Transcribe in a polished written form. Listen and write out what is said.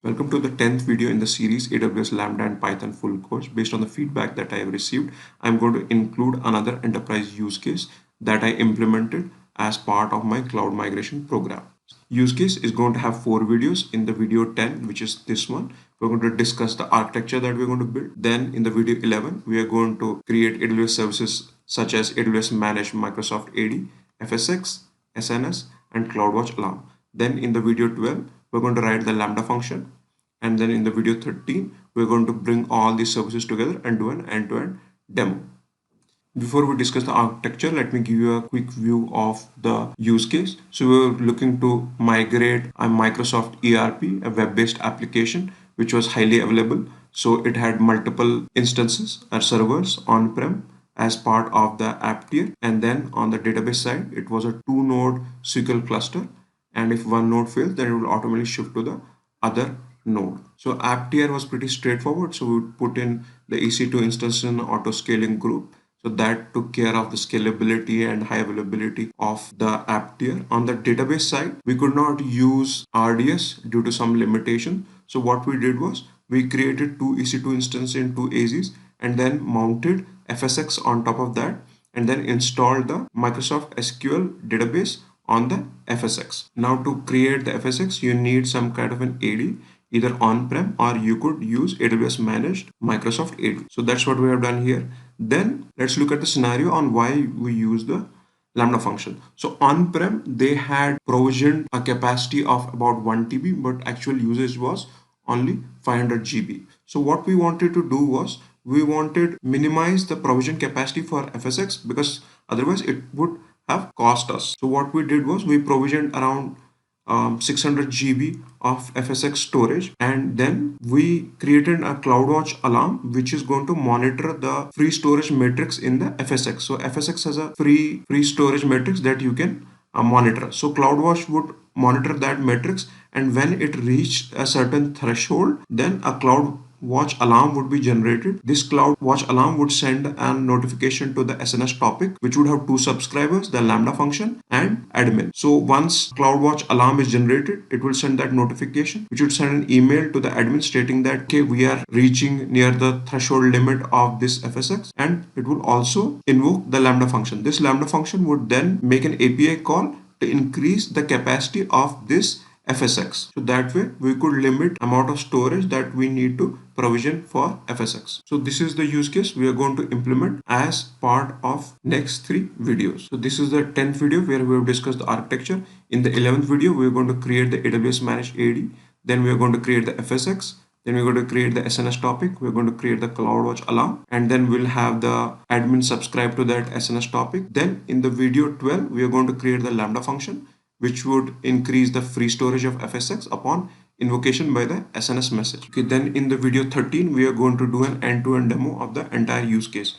Welcome to the 10th video in the series AWS Lambda and Python full course. Based on the feedback that I have received, I'm going to include another enterprise use case that I implemented as part of my cloud migration program. Use case is going to have 4 videos. In the video 10, which is this one, we're going to discuss the architecture that we're going to build. Then in the video 11, we are going to create AWS services such as AWS Managed Microsoft AD, FSX, SNS, and CloudWatch Alarm. Then in the video 12, we're going to write the Lambda function. And then in the video 13, we're going to bring all these services together and do an end-to-end demo. Before we discuss the architecture, let me give you a quick view of the use case. So we're looking to migrate a Microsoft ERP, a web-based application, which was highly available. So it had multiple instances or servers on-prem as part of the app tier. And then on the database side, it was a 2-node SQL cluster. And if one node fails, then it will automatically shift to the other node. So app tier was pretty straightforward. So we would put in the EC2 instance in auto scaling group. So that took care of the scalability and high availability of the app tier. On the database side, we could not use RDS due to some limitation. So what we did was we created 2 EC2 instances in 2 AZs and then mounted FSX on top of that and then installed the Microsoft SQL database on the FSX. Now to create the FSX, you need some kind of an AD, either on-prem or you could use AWS Managed Microsoft AD. So that's what we have done here. Then let's look at the scenario on why we use the Lambda function. So on-prem, they had provisioned a capacity of about 1 TB, but actual usage was only 500 GB. So what we wanted to do was we wanted minimize the provision capacity for FSX because otherwise it would have cost us. So what we did was we provisioned around 600 GB of FSX storage, and then we created a CloudWatch alarm which is going to monitor the free storage metrics in the FSX. So FSX has a free storage metrics that you can monitor. So CloudWatch would monitor that metrics, and when it reached a certain threshold, then a CloudWatch alarm would be generated. This CloudWatch alarm would send a notification to the SNS topic, which would have 2 subscribers, the Lambda function and admin. So once CloudWatch alarm is generated, it will send that notification, which would send an email to the admin stating that, okay, we are reaching near the threshold limit of this FSX, and it will also invoke the Lambda function. This Lambda function would then make an API call to increase the capacity of this FSX. So that way we could limit amount of storage that we need to provision for FSX. So this is the use case we are going to implement as part of next 3 videos. So this is the 10th video where we have discussed the architecture. In the 11th video, we are going to create the AWS Managed AD. Then we are going to create the FSX. Then we're going to create the SNS topic. We're going to create the CloudWatch alarm, and then we'll have the admin subscribe to that SNS topic. Then in the video 12, we are going to create the Lambda function, which would increase the free storage of FSX upon invocation by the SNS message. Okay, then in the video 13, we are going to do an end-to-end demo of the entire use case.